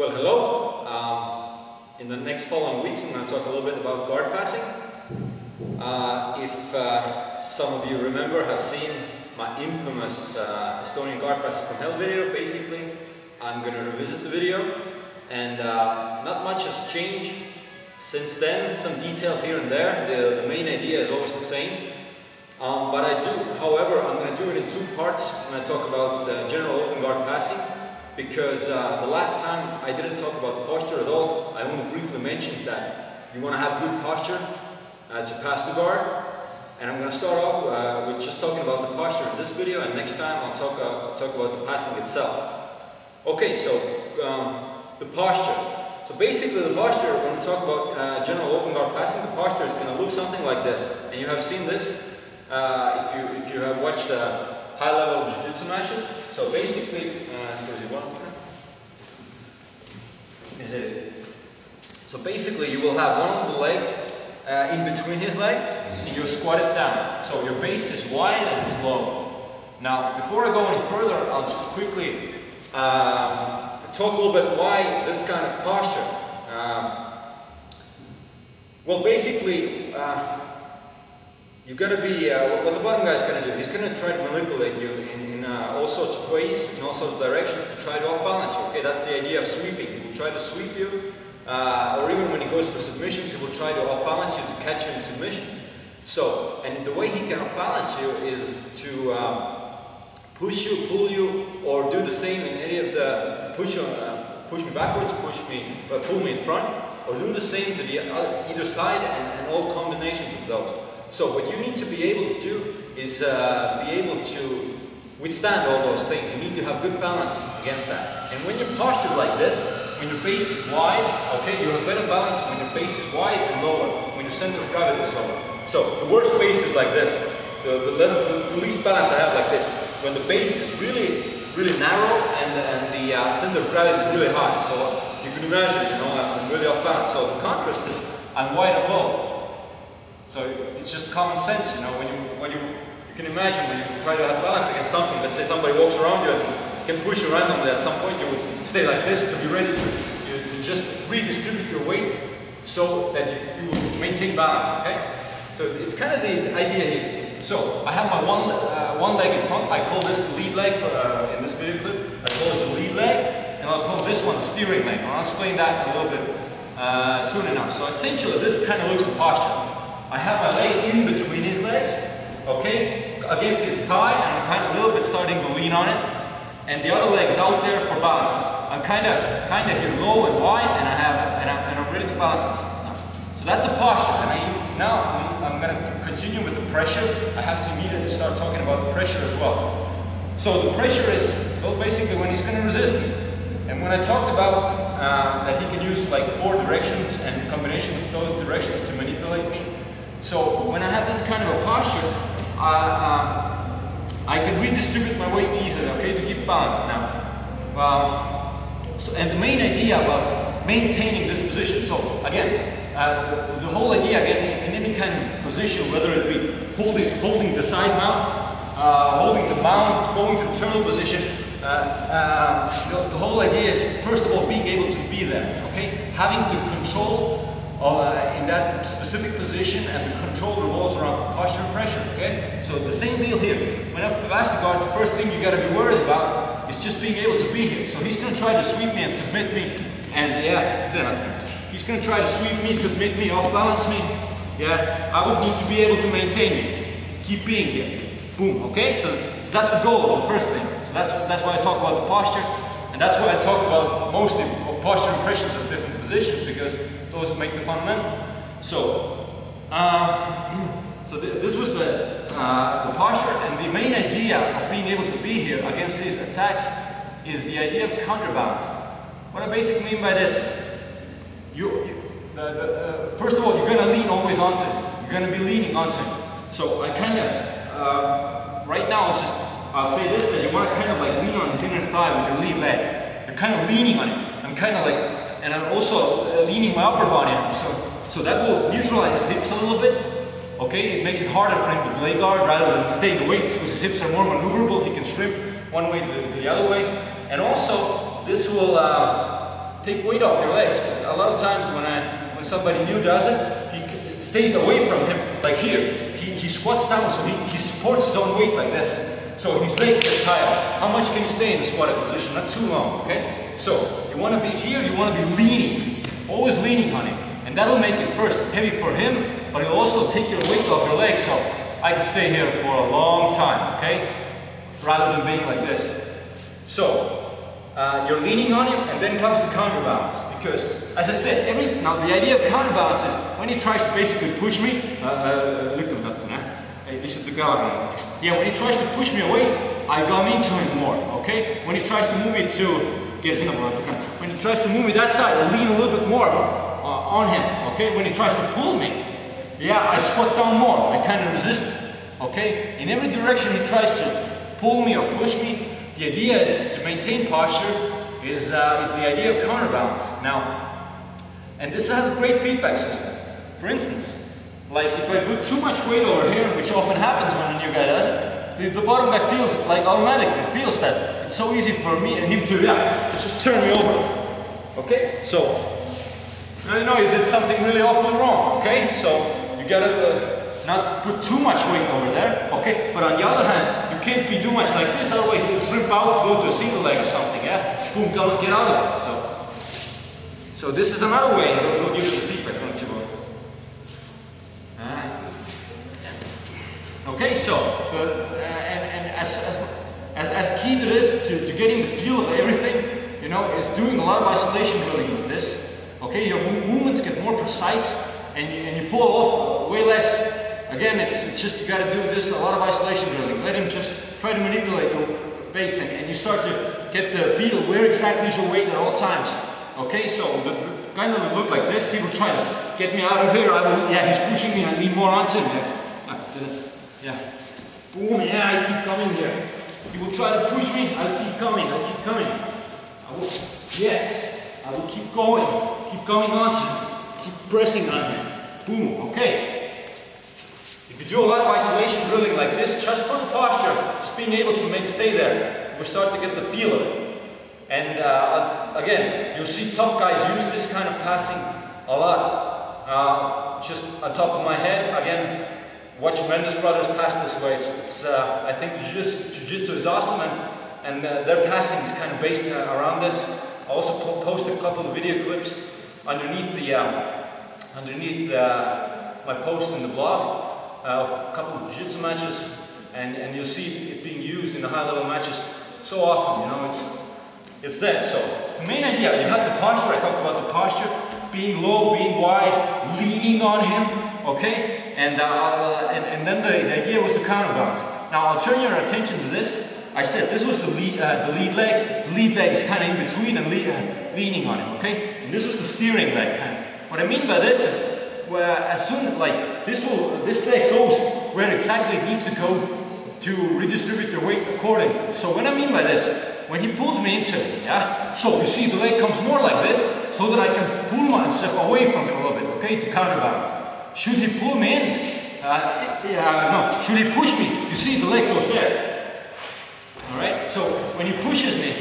Well, hello. In the next following weeks, I'm going to talk a little bit about guard passing. If some of you remember, have seen my infamous Estonian guard passing from hell video, basically, I'm going to revisit the video, and not much has changed since then. Some details here and there. The main idea is always the same. But I do, however, I'm going to do it in two parts when I talk about the general open guard passing, because the last time I didn't talk about posture at all. I only briefly mentioned that you want to have good posture to pass the guard, and I'm going to start off with just talking about the posture in this video, and next time I'll talk about the passing itself. Okay, so the posture. So basically the posture, when we talk about general open guard passing, the posture is going to look something like this, and you have seen this if you have watched high-level jiu-jitsu matches. So basically, you will have one of the legs in between his leg, and you squat it down. So your base is wide and it's low. Now, before I go any further, I'll just quickly talk a little bit why this kind of posture. Well, basically, you got to be, what the bottom guy is going to do, he's going to try to manipulate you in all sorts of ways, in all sorts of directions to try to off-balance you. Okay, that's the idea of sweeping. He will try to sweep you, or even when he goes for submissions, he will try to off-balance you to catch you in submissions. So, and the way he can off-balance you is to push you, pull you, or do the same in any of the push me backwards, pull me in front, or do the same to the either side, and all combinations of those. So what you need to be able to do is be able to withstand all those things. You need to have good balance against that. And when you're postured like this, when your base is wide, okay, you have better balance when your base is wide and lower, when your center of gravity is lower. So the worst base is like this. The least balance I have like this. When the base is really narrow and the center of gravity is really high. So you can imagine, you know, I'm really off balance. So the contrast is I'm wide and low. So it's just common sense, you know, when you can imagine when you try to have balance against something. Let's say somebody walks around you and can push you randomly. At some point you would stay like this to be ready to just redistribute your weight so that you will maintain balance, okay? So it's kind of the idea here. So I have my one leg in front. I call this the lead leg in this video clip. I call it the lead leg, and I'll call this one the steering leg. I'll explain that a little bit soon enough. So essentially this kind of looks the posture. I have my leg in between his legs, okay, against his thigh, and I'm kind of a little bit starting to lean on it, and the other leg is out there for balance. I'm kind of here low and wide, and I'm ready to balance myself now. So that's the posture, and now I'm going to continue with the pressure. I have to immediately start talking about the pressure as well. So the pressure is, well, basically when he's going to resist me. And when I talked about that he can use like 4 directions and combination of those directions to manipulate me. So when I have this kind of a posture, I can redistribute my weight easily, okay, to keep balance now. And the main idea about maintaining this position, so again, the whole idea again in any kind of position, whether it be holding the side mount, holding the mount, going to the turtle position, the whole idea is first of all being able to be there, okay, having to control in that specific position, and the control revolves around posture and pressure, okay? So the same deal here. When I pass the guard, the first thing you got to be worried about is just being able to be here. So he's going to try to sweep me and submit me, and yeah, he's going to try to sweep me, submit me, off-balance me. Yeah, I would need to be able to maintain me, keep being here. Boom, okay? So that's the goal of the first thing. So that's why I talk about the posture, and that's why I talk about mostly of posture impressions of different positions, because those make the fundamental. So, this was the posture, and the main idea of being able to be here against these attacks is the idea of counterbalance. What I basically mean by this is, first of all, you're going to lean always onto him. You're going to be leaning onto him. So I kind of, right now it's just, I'll say this, that you want to kind of like lean on his inner thigh with your lead leg. You're kind of leaning on it. I'm kind of like, and I'm also leaning my upper body on him, so that will neutralize his hips a little bit. Okay, it makes it harder for him to play guard rather than stay in the weight, because his hips are more maneuverable. He can shrimp one way to the other way, and also this will take weight off your legs, because a lot of times when somebody new does it, he stays away from him, like here. He squats down, so he supports his own weight like this. So his legs get tired. How much can you stay in the squatted position? Not too long, okay? So you want to be here, you want to be leaning, always leaning on him. And that'll make it first heavy for him, but it'll also take your weight off your legs, so I can stay here for a long time, okay? Rather than being like this. So, you're leaning on him, and then comes the counterbalance. Because, as I said, now the idea of counterbalance is when he tries to basically push me, yeah, when he tries to push me away, I come into him more, okay? When he tries to move me when he tries to move me that side, I lean a little bit more on him, okay? When he tries to pull me, yeah, I squat down more, I kind of resist, okay? In every direction he tries to pull me or push me, the idea is to maintain posture, is the idea of counterbalance. Now, and this has a great feedback system. For instance, like if I put too much weight over here, which often happens when a new guy does it, the bottom guy feels like automatically feels that it's so easy for me and him to just turn me over. Okay, so now you know you did something really awfully wrong. Okay, so you gotta not put too much weight over there. Okay, but on the other hand, you can't be too much like this, otherwise he'll shrimp out, go to a single leg or something. Yeah, boom, go get out of it. So this is another way it'll give you the feedback. Okay, so as key to this, to getting the feel of everything, you know, is doing a lot of isolation drilling with this. Okay, your movements get more precise, and you fall off way less. Again, it's just you got to do this, a lot of isolation drilling. Let him just try to manipulate your base, and you start to get the feel where exactly is your weight at all times. Okay, so the kind of look like this. He will try to get me out of here. Yeah, he's pushing me. I need more onto him. Yeah. Boom, yeah, I keep coming here. He will try to push me, I'll keep coming, I will keep going, keep coming on him, keep pressing on him. Boom, okay. If you do a lot of isolation drilling like this, just for the posture, just being able to stay there, we'll start to get the feel of it. And again, you'll see top guys use this kind of passing a lot. Just on top of my head, again, watch Mendes brothers pass this way. I think the Jiu-Jitsu is awesome, and their passing is kind of based around this. I also post a couple of video clips underneath my post in the blog of a couple of Jiu-Jitsu matches, and you'll see it being used in the high-level matches so often. You know, it's there. So the main idea, you had the posture. I talked about the posture, being low, being wide, leaning on him. Okay. And then the idea was the counterbalance. Now I'll turn your attention to this. I said this was the lead leg. The lead leg is kind of in between and leaning on him, okay? And this was the steering leg kind of. What I mean by this is, where as soon like this leg goes where exactly it needs to go to redistribute your weight accordingly. So what I mean by this, when he pulls me into it, yeah. So you see the leg comes more like this, so that I can pull myself away from it a little bit, okay, to counterbalance. Should he pull me in? No. Should he push me? You see the leg goes there. Alright? So when he pushes me,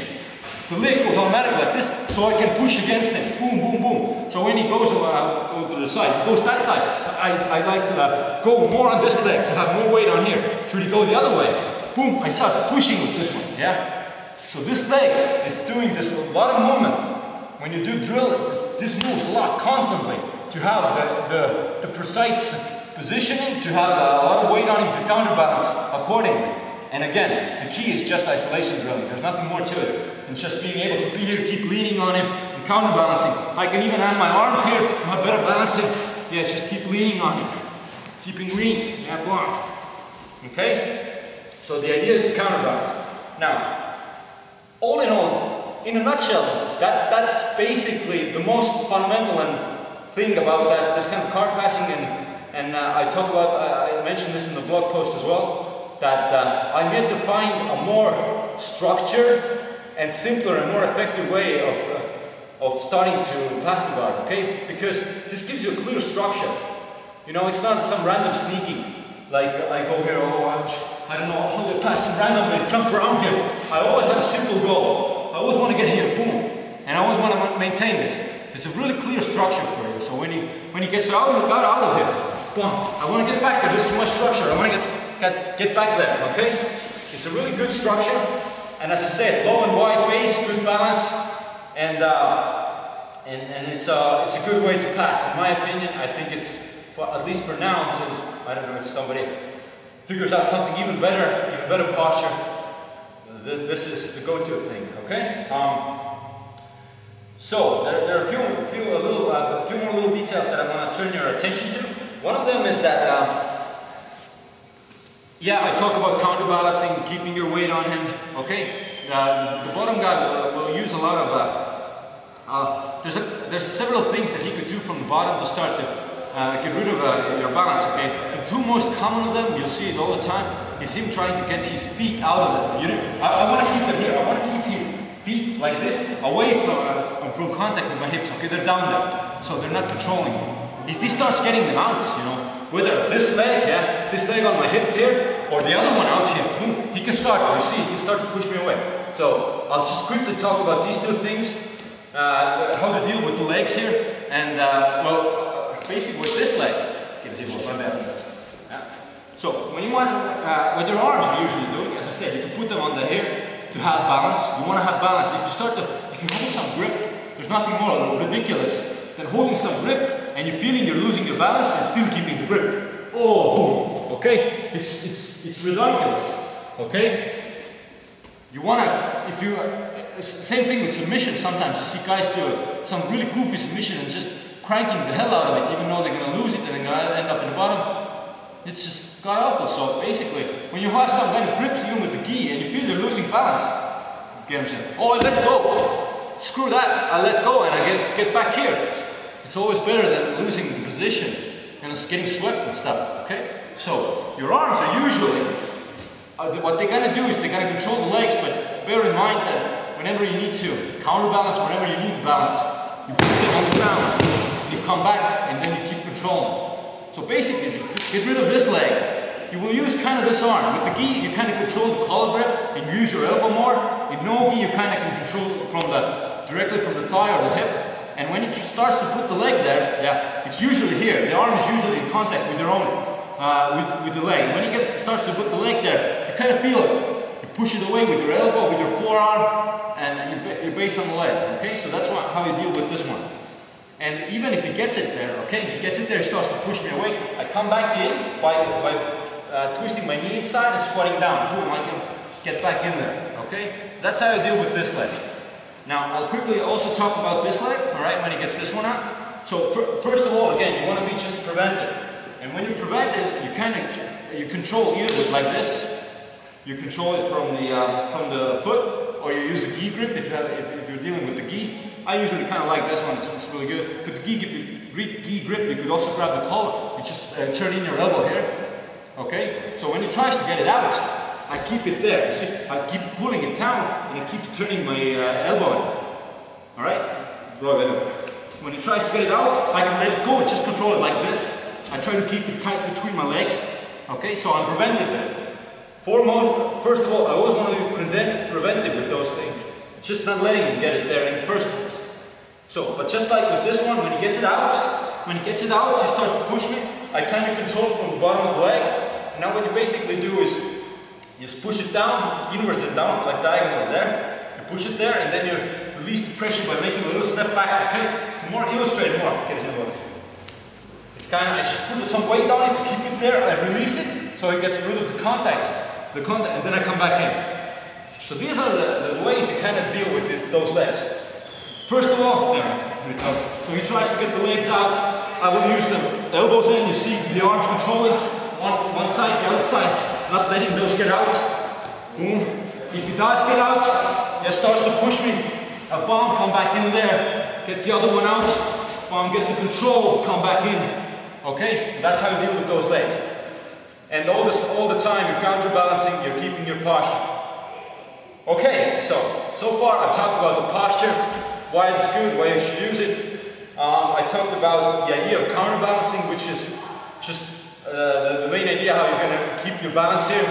the leg goes automatically like this, so I can push against him. Boom, boom, boom. So when he goes go to the side, he goes that side. I like to go more on this leg to have more weight on here. Should he go the other way? Boom, I start pushing with this one. Yeah? So this leg is doing this a lot of movement. When you do drill, this moves a lot constantly. To have the precise positioning, to have a lot of weight on him to counterbalance accordingly. And again, the key is just isolation drilling. There's nothing more to it than just being able to be here, keep leaning on him and counterbalancing. I can even have my arms here, have better balancing. Yeah, just keep leaning on him. Keeping lean. Yeah, boom. Okay? So the idea is to counterbalance. Now, all in all, in a nutshell, that's basically the most fundamental thing about this kind of card passing, and I mentioned this in the blog post as well, that I'm yet to find a more structured and simpler and more effective way of starting to pass the guard, okay? Because this gives you a clear structure. You know, it's not some random sneaking, like I go here, I don't know how to pass randomly, jump around here. I always have a simple goal. I always want to get here, boom. And I always want to maintain this. It's a really clear structure for you. So when he gets out of here, boom, I want to get back there. This is my structure. I want to get back there. Okay? It's a really good structure. And as I said, low and wide base, good balance, and it's a good way to pass. In my opinion, I think it's at least for now, until I don't know if somebody figures out something even better posture. This is the go-to thing. Okay. So there are a few more little details that I want to turn your attention to. One of them is that. Yeah, I talk about counterbalancing, keeping your weight on him, okay? The bottom guy will use a lot of, there's several things that he could do from the bottom to start to get rid of your balance, okay? The two most common of them, you'll see it all the time, is him trying to get his feet out of it. You know, I want to keep them here. I want to keep his feet like this, away from contact with my hips, okay? They're down there, so they're not controlling me. If he starts getting them out, you know, whether this leg, yeah, this leg on my hip here, or the other one out here, boom, he can start, you see, he can start to push me away. So I'll just quickly talk about these two things, how to deal with the legs here, and well, basically with this leg. So when you want, what your arms are usually doing, as I said, you can put them on the here to have balance. You want to have balance. If you're holding some grip, there's nothing more ridiculous than holding some grip and you're feeling you're losing your balance and still keeping the grip. Oh, boom. Okay? It's ridiculous. Okay? You wanna, same thing with submission sometimes. You see guys do some really goofy submission and just cranking the hell out of it, even though they're gonna lose it and they're gonna end up in the bottom. It's just god awful. So basically, when you have some kind of grips even with the gi and you feel you're losing balance, get what I'm saying? Oh, I let go. Screw that. I let go and I get back here. It's always better than losing the position and it's getting swept and stuff, okay? So, your arms are usually, what they're gonna do is they're gonna control the legs, but bear in mind that whenever you need to counterbalance, whenever you need to balance, you put them on the ground, and you come back, and then you keep controlling. So basically, get rid of this leg. You will use kind of this arm. With the gi, you kind of control the collar grip and use your elbow more. In no gi, you kind of can control directly from the thigh or the hip. And when it starts to put the leg there, yeah, it's usually here. The arm is usually in contact with your own, with the leg. And when it starts to put the leg there, you kind of feel it. You push it away with your elbow, with your forearm, and you base on the leg. Okay, so that's how you deal with this one. And even if he gets it there, okay, he gets it there, he starts to push me away. I come back in by twisting my knee inside and squatting down. Boom, I can get back in there. Okay, that's how I deal with this leg. Now, I'll quickly also talk about this leg, alright, when he gets this one out. So, first of all, again, you want to be just preventive. And when you prevent it, you control either with like this, you control it from the foot, or you use a gi grip if you're dealing with the gi. I usually kind of like this one, it's really good. With the gi grip, you could also grab the collar, you just turn in your elbow here. Okay? So when he tries to get it out, I keep it there. You see, I keep pulling it down and I keep turning my elbow in. Alright? When he tries to get it out, I can let it go and just control it like this. I try to keep it tight between my legs. Okay, so I'm preventive with it. First of all, I always want to be preventive with those things. It's just not letting him get it there in the first place. So, but just like with this one, when he gets it out, he starts to push me. I kind of control from the bottom of the leg. Now what you basically do is you just push it down, inwards and down, like diagonally there. You push it there, and then you release the pressure by making a little step back, okay? To more illustrate more. It's kind of, I just put some weight on it to keep it there, I release it, so it gets rid of the contact, and then I come back in. So these are the ways you kind of deal with those legs. First of all, so he tries to get the legs out, I will use them elbows in, you see the arms controlling, one side, the other side. Not letting those get out. Boom. If he does get out, he starts to push me. A bomb, come back in there. Gets the other one out. Bomb, get the control, come back in. Okay? That's how you deal with those legs. And all the time you're counterbalancing, you're keeping your posture. Okay, so far I've talked about the posture, why it's good, why you should use it. I talked about the idea of counterbalancing, which is just the main idea how you're going to keep your balance here,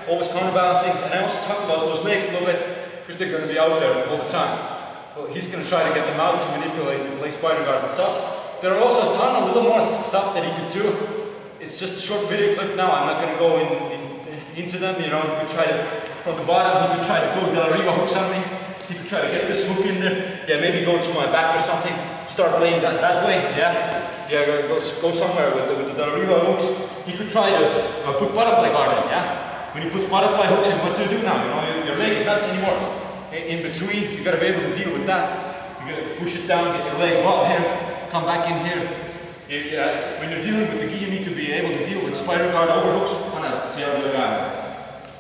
always counterbalancing. And I also talked about those legs a little bit because they're going to be out there all the time. well, he's going to try to get them out to manipulate and play spider guards and stuff. There are also a ton of little more stuff that he could do. It's just a short video clip now. I'm not going to go into them. You know, he could try to, from the bottom, he could try to go Del Riva hooks on me. He could try to get this hook in there. Yeah, maybe go to my back or something. Start playing that way. Yeah, go somewhere with the Del Riva hooks. He could try to put butterfly guard in. Yeah. When he puts butterfly hooks in, what do you do now? You know, your leg is not anymore in between. You got to be able to deal with that. You got to push it down, get your leg above here, come back in here. When you're dealing with the gi, you need to be able to deal with spider guard overhooks.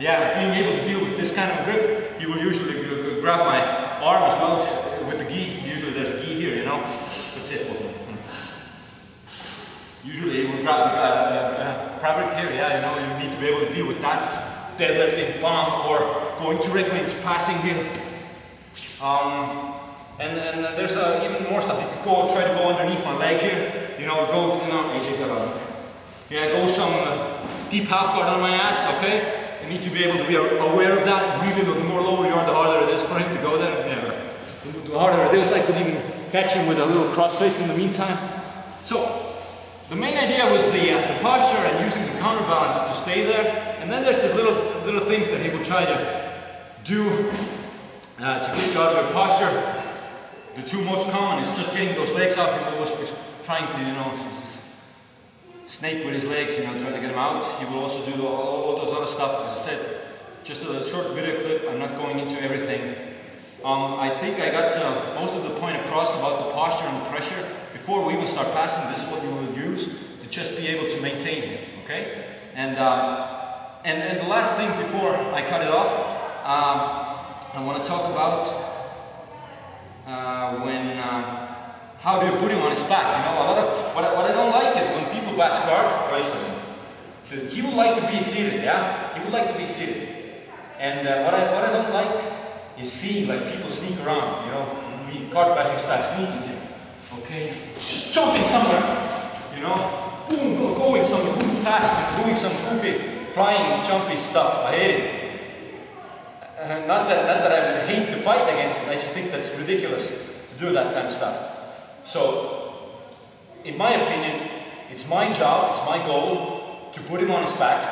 Yeah, being able to deal with this kind of grip, you will usually grab my arm as well with the gi. Usually there's a gi here, you know. That's it. Usually you will grab the fabric here, yeah, you know, you need to be able to deal with that. Deadlifting, bomb, or going directly into passing here. And there's even more stuff. You could go, try to go underneath my leg here. You know, go some deep half guard on my ass, okay? You need to be able to be aware of that. Really, the more lower you are, the harder it is for him to go there. Yeah, the harder it is, I could even catch him with a little crossface in the meantime. So, the main idea was the posture and using the counterbalance to stay there. And then there's the little things that he will try to do to get you out of your posture. The two most common is just getting those legs out. He will always be trying to, you know, snake with his legs, you know, try to get him out. He will also do all those other stuff. As I said, just a short video clip. I'm not going into everything. I think I got most of the point across about the posture and the pressure. Before we even start passing, this is what you will use to just be able to maintain it, okay? And the last thing before I cut it off, I want to talk about how do you put him on his back? You know, a lot of what I don't like is when people bash guard. He would like to be seated, yeah. He would like to be seated, and what I don't like is seeing like people sneak around. You know, me guard bashing style sneaking here. Okay, just jumping somewhere. You know, boom, going somewhere, boom, fast, doing some goofy, flying, jumpy stuff. I hate it. Not that I would hate to fight against it. I just think that's ridiculous to do that kind of stuff. So, in my opinion, it's my job, it's my goal to put him on his back,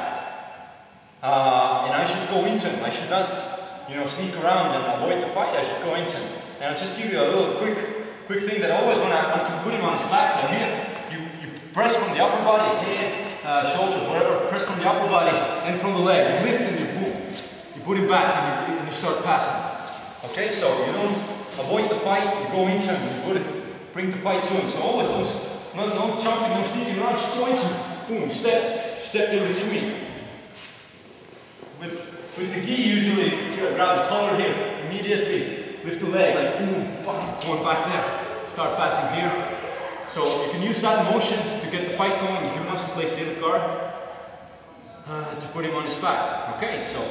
and I should go into him. I should not, you know, sneak around and avoid the fight. I should go into him. And I'll just give you a little quick thing that always when I want to put him on his back, and here, you press from the upper body, head, shoulders, whatever, press from the upper body and from the leg. You lift and you boom. You put him back and you start passing. Okay, so you don't avoid the fight, you go into him, you put it. Bring the fight to him. So always no jumping, no sneaking around, just go into him. Boom, step in between. With the gi, usually you grab the collar here, immediately lift the leg, like boom, bam, going back there. Start passing here. So you can use that motion to get the fight going if he wants to play seated guard, to put him on his back. Okay, so.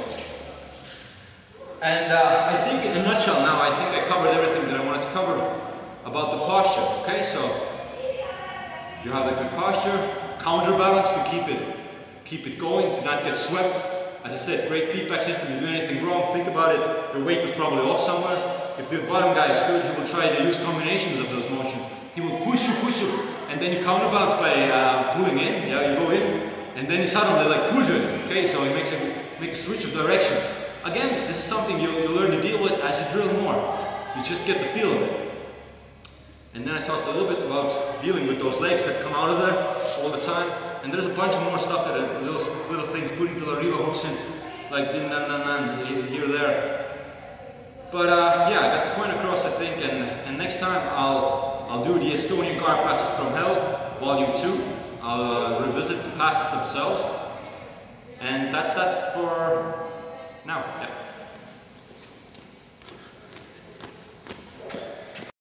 And I think in a nutshell now, I think I covered everything that I wanted to cover about the posture, okay? So you have a good posture, counterbalance to keep it going, to not get swept. As I said, great feedback system. You do anything wrong, think about it. Your weight was probably off somewhere. If the bottom guy is good, he will try to use combinations of those motions. He will push you, and then you counterbalance by pulling in. Yeah, you go in, and then he suddenly like pulls you in. Okay, so he makes a switch of directions. Again, this is something you'll learn to deal with as you drill more. You just get the feel of it. And then I talked a little bit about dealing with those legs that come out of there all the time. And there's a bunch of more stuff that are little things, putting the Riva hooks in, like din nan nan nan here there. But yeah, I got the point across, I think. And next time I'll do the Estonian guard passes from hell, volume 2. I'll revisit the passes themselves. And that's that for now.